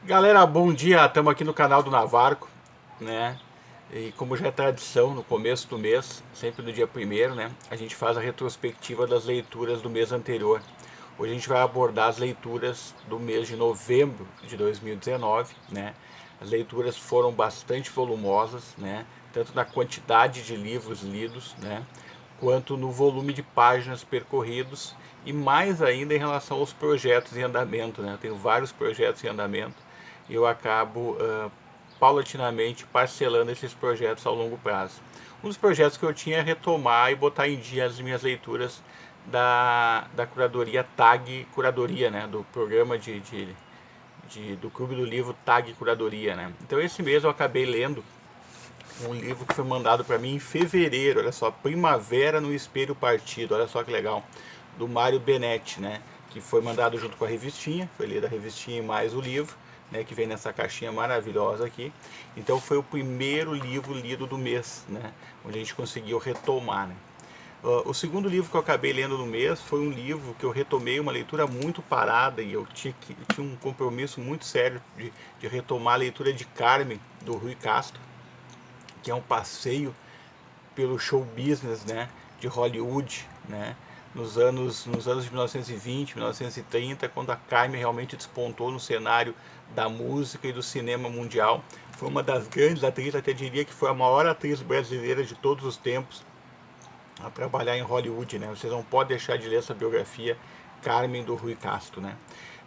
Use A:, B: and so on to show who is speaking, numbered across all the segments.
A: Galera, bom dia! Estamos aqui no canal do Navarco, né? E como já é tradição, no começo do mês, sempre no dia primeiro, né? A gente faz a retrospectiva das leituras do mês anterior. Hoje a gente vai abordar as leituras do mês de novembro de 2019, né? As leituras foram bastante volumosas, né? Tanto na quantidade de livros lidos, né? Quanto no volume de páginas percorridos e mais ainda em relação aos projetos em andamento, né? Eu tenho vários projetos em andamento e eu acabo paulatinamente parcelando esses projetos ao longo prazo. Um dos projetos que eu tinha é retomar e botar em dia as minhas leituras da curadoria TAG Curadoria, né? Do programa do Clube do Livro TAG Curadoria, né? Então esse mês eu acabei lendo um livro que foi mandado para mim em fevereiro, olha só, Primavera no Espelho Partido, olha só que legal, do Mário Benetti, né, que foi mandado junto com a revistinha, foi lido a revistinha e mais o livro, né, que vem nessa caixinha maravilhosa aqui. Então foi o primeiro livro lido do mês, né, onde a gente conseguiu retomar, né. O segundo livro que eu acabei lendo no mês foi um livro que eu retomei uma leitura muito parada e eu tinha um compromisso muito sério de retomar a leitura de Carmen, do Rui Castro, que é um passeio pelo show business, né, de Hollywood, né, nos anos de 1920, 1930, quando a Carmen realmente despontou no cenário da música e do cinema mundial. Foi uma das grandes atrizes, até diria que foi a maior atriz brasileira de todos os tempos a trabalhar em Hollywood, né? Vocês não podem deixar de ler essa biografia Carmen do Rui Castro, né?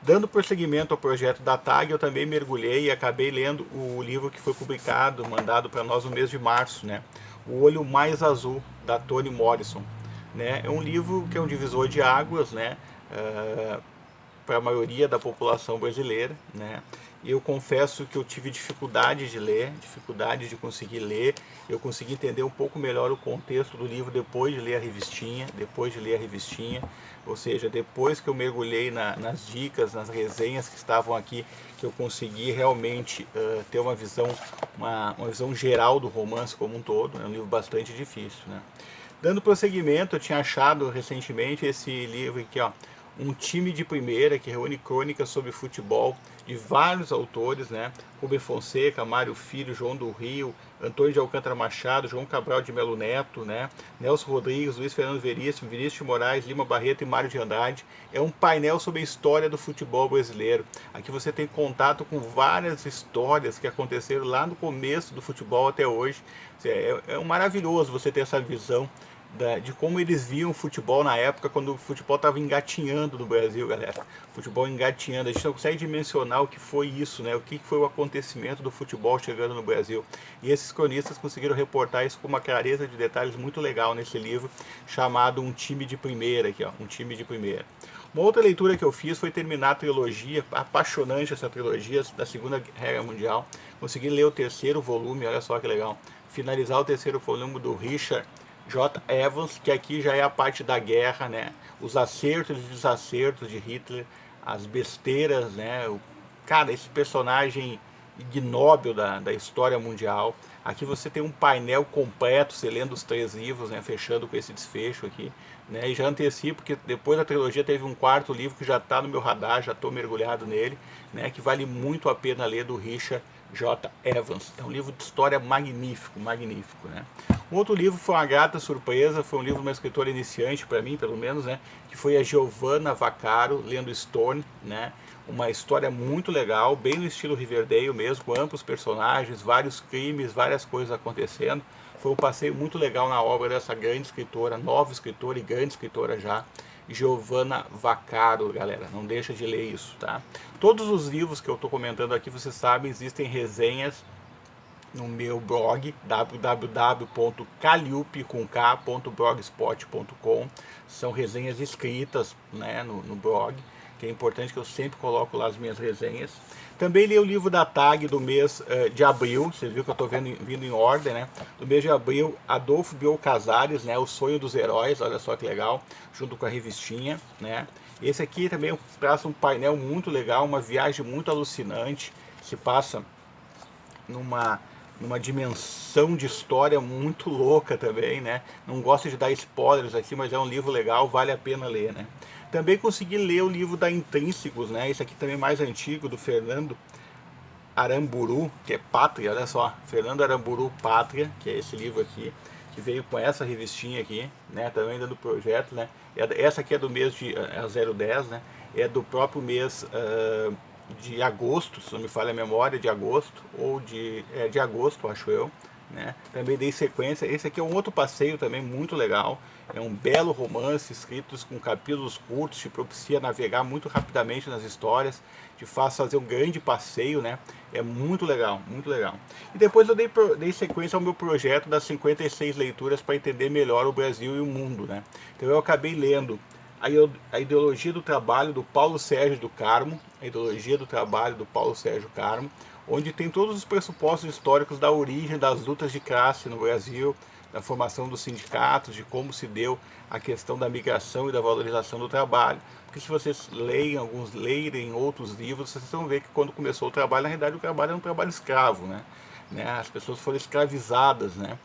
A: Dando prosseguimento ao projeto da TAG, eu também mergulhei e acabei lendo o livro que foi publicado, mandado para nós no mês de março, né? O Olho Mais Azul, da Toni Morrison, né? É um livro que é um divisor de águas, né? Para a maioria da população brasileira, né? E eu confesso que eu tive dificuldade de ler, dificuldade de conseguir ler. Eu consegui entender um pouco melhor o contexto do livro depois de ler a revistinha, ou seja, depois que eu mergulhei nas dicas, nas resenhas que estavam aqui, que eu consegui realmente ter uma visão geral do romance como um todo. É um livro bastante difícil, né? Dando prosseguimento, eu tinha achado recentemente esse livro aqui, ó, Um Time de Primeira, que reúne crônicas sobre futebol de vários autores, né? Rubem Fonseca, Mário Filho, João do Rio, Antônio de Alcântara Machado, João Cabral de Melo Neto, né? Nelson Rodrigues, Luiz Fernando Veríssimo, Vinícius de Moraes, Lima Barreto e Mário de Andrade. É um painel sobre a história do futebol brasileiro. Aqui você tem contato com várias histórias que aconteceram lá no começo do futebol até hoje. É maravilhoso você ter essa visão de como eles viam o futebol na época, quando o futebol estava engatinhando no Brasil, galera. Futebol engatinhando. A gente não consegue dimensionar o que foi isso, né? O que foi o acontecimento do futebol chegando no Brasil. E esses cronistas conseguiram reportar isso com uma clareza de detalhes muito legal nesse livro, chamado Um Time de Primeira, aqui, ó, Um Time de Primeira. Uma outra leitura que eu fiz foi terminar a trilogia, apaixonante essa trilogia da Segunda Guerra Mundial. Consegui ler o terceiro volume, olha só que legal. Finalizar o terceiro volume do Richard J. Evans, que aqui já é a parte da guerra, né? Os acertos e desacertos de Hitler, as besteiras, né? Cara, esse personagem ignóbil da história mundial. Aqui você tem um painel completo, você lendo os três livros, né? Fechando com esse desfecho aqui, né? E já antecipo que depois da trilogia teve um quarto livro que já está no meu radar, já estou mergulhado nele, né? Que vale muito a pena ler, do Richard J. Evans. É um livro de história magnífico, magnífico, né? Um outro livro foi uma grata surpresa, foi um livro de uma escritora iniciante, para mim, pelo menos, né? Que foi a Giovanna Vaccaro, lendo Stone, né? Uma história muito legal, bem no estilo Riverdale mesmo, com amplos personagens, vários crimes, várias coisas acontecendo. Foi um passeio muito legal na obra dessa grande escritora, nova escritora e grande escritora já, Giovanna Vaccaro, galera. Não deixa de ler isso, tá? Todos os livros que eu estou comentando aqui, vocês sabem, existem resenhas no meu blog www.caliupe.blogspot.com. São resenhas escritas, né, no blog, que é importante, que eu sempre coloco lá as minhas resenhas. Também li o livro da TAG do mês de abril, vocês viram que eu estou vindo em ordem, né? Do mês de abril, Adolfo Biol Casares, né? O Sonho dos Heróis, olha só que legal, junto com a revistinha, né? Esse aqui também traz um painel muito legal, uma viagem muito alucinante, se passa numa dimensão de história muito louca também, né? Não gosto de dar spoilers aqui, mas é um livro legal, vale a pena ler, né? Também consegui ler o livro da Intrínsecos, né? Esse aqui também mais antigo, do Fernando Aramburu, que é Pátria, olha só, Fernando Aramburu Pátria, que é esse livro aqui, que veio com essa revistinha aqui, né, também dando projeto, né, essa aqui é do mês de 010, né, é do próprio mês de agosto, se não me falha a memória, de agosto, ou de agosto, acho eu, né, também dei sequência. Esse aqui é um outro passeio também muito legal, é um belo romance escrito com capítulos curtos, te propicia navegar muito rapidamente nas histórias, te faz fazer um grande passeio, né? É muito legal, muito legal. E depois eu dei sequência ao meu projeto das 56 leituras para entender melhor o Brasil e o mundo, né? Então eu acabei lendo a Ideologia do Trabalho do Paulo Sérgio do Carmo, a Ideologia do Trabalho do Paulo Sérgio Carmo, onde tem todos os pressupostos históricos da origem das lutas de classe no Brasil, da formação dos sindicatos, de como se deu a questão da migração e da valorização do trabalho. Porque se vocês lerem outros livros, vocês vão ver que quando começou o trabalho, na realidade o trabalho era um trabalho escravo, né? As pessoas foram escravizadas, né?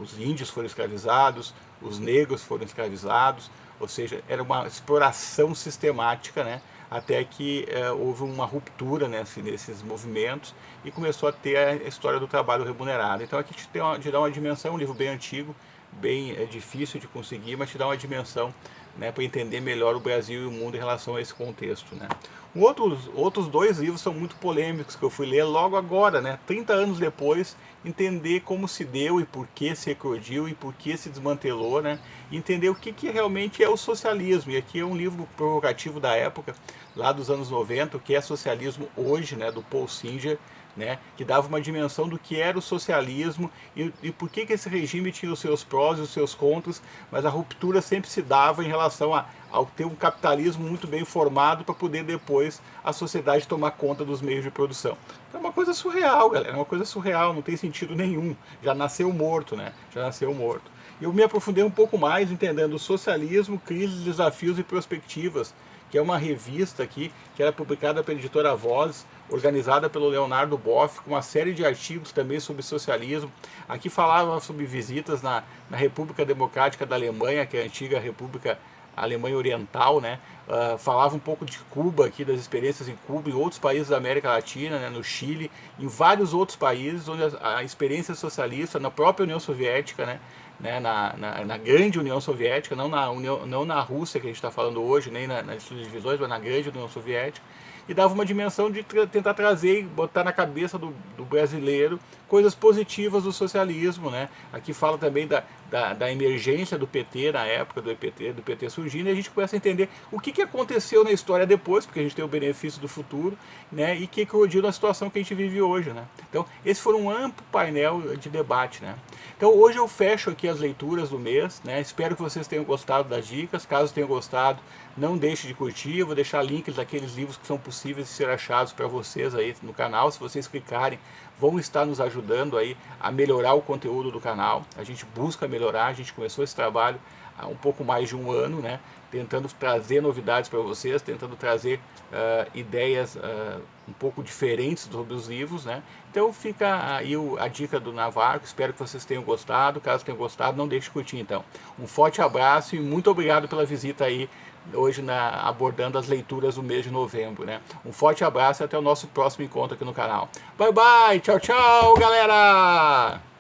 A: Os índios foram escravizados, os negros foram escravizados, ou seja, era uma exploração sistemática, né? Até que houve uma ruptura nesses movimentos e começou a ter a história do trabalho remunerado. Então aqui te dá uma dimensão, um livro bem antigo, bem difícil de conseguir, mas te dá uma dimensão, né, para entender melhor o Brasil e o mundo em relação a esse contexto, né. Outros dois livros são muito polêmicos que eu fui ler logo agora, né, 30 anos depois, entender como se deu e por que se eclodiu e por que se desmantelou, né, e entender o que realmente é o socialismo. E aqui é um livro provocativo da época, lá dos anos 90, o que é socialismo hoje, né, do Paul Singer, né, que dava uma dimensão do que era o socialismo e por que esse regime tinha os seus prós e os seus contras, mas a ruptura sempre se dava em relação ao ter um capitalismo muito bem formado para poder depois a sociedade tomar conta dos meios de produção. Então é uma coisa surreal, galera, é uma coisa surreal, não tem sentido nenhum, já nasceu morto, né, já nasceu morto. Eu me aprofundei um pouco mais entendendo o socialismo, crises, desafios e perspectivas, que é uma revista aqui, que era publicada pela editora Voz, organizada pelo Leonardo Boff, com uma série de artigos também sobre socialismo. Aqui falava sobre visitas na República Democrática da Alemanha, que é a antiga República Alemanha Oriental, né? Falava um pouco de Cuba aqui, das experiências em Cuba, em outros países da América Latina, né? No Chile, em vários outros países onde a experiência socialista, na própria União Soviética, né? Na grande União Soviética, não na Rússia que a gente está falando hoje, nem nas divisões, mas na grande União Soviética, e dava uma dimensão de tentar trazer e botar na cabeça do brasileiro coisas positivas do socialismo, né? Aqui fala também da emergência do PT na época do PT surgindo, e a gente começa a entender o que aconteceu na história depois, porque a gente tem o benefício do futuro, né? E que eclodiu na situação que a gente vive hoje, né? Então, esse foi um amplo painel de debate, né? Então, hoje eu fecho aqui as leituras do mês, né? Espero que vocês tenham gostado das dicas. Caso tenham gostado, não deixe de curtir. Eu vou deixar links daqueles livros que são possíveis de ser achados para vocês aí no canal. Se vocês clicarem, vão estar nos ajudando aí a melhorar o conteúdo do canal. A gente busca melhorar, a gente começou esse trabalho há um pouco mais de um ano, né? Tentando trazer novidades para vocês, tentando trazer ideias um pouco diferentes sobre os livros, né? Então fica aí a dica do Navarco, espero que vocês tenham gostado. Caso tenham gostado, não deixe de curtir então. Um forte abraço e muito obrigado pela visita aí hoje abordando as leituras do mês de novembro, né? Um forte abraço e até o nosso próximo encontro aqui no canal. Bye bye, tchau, tchau, galera!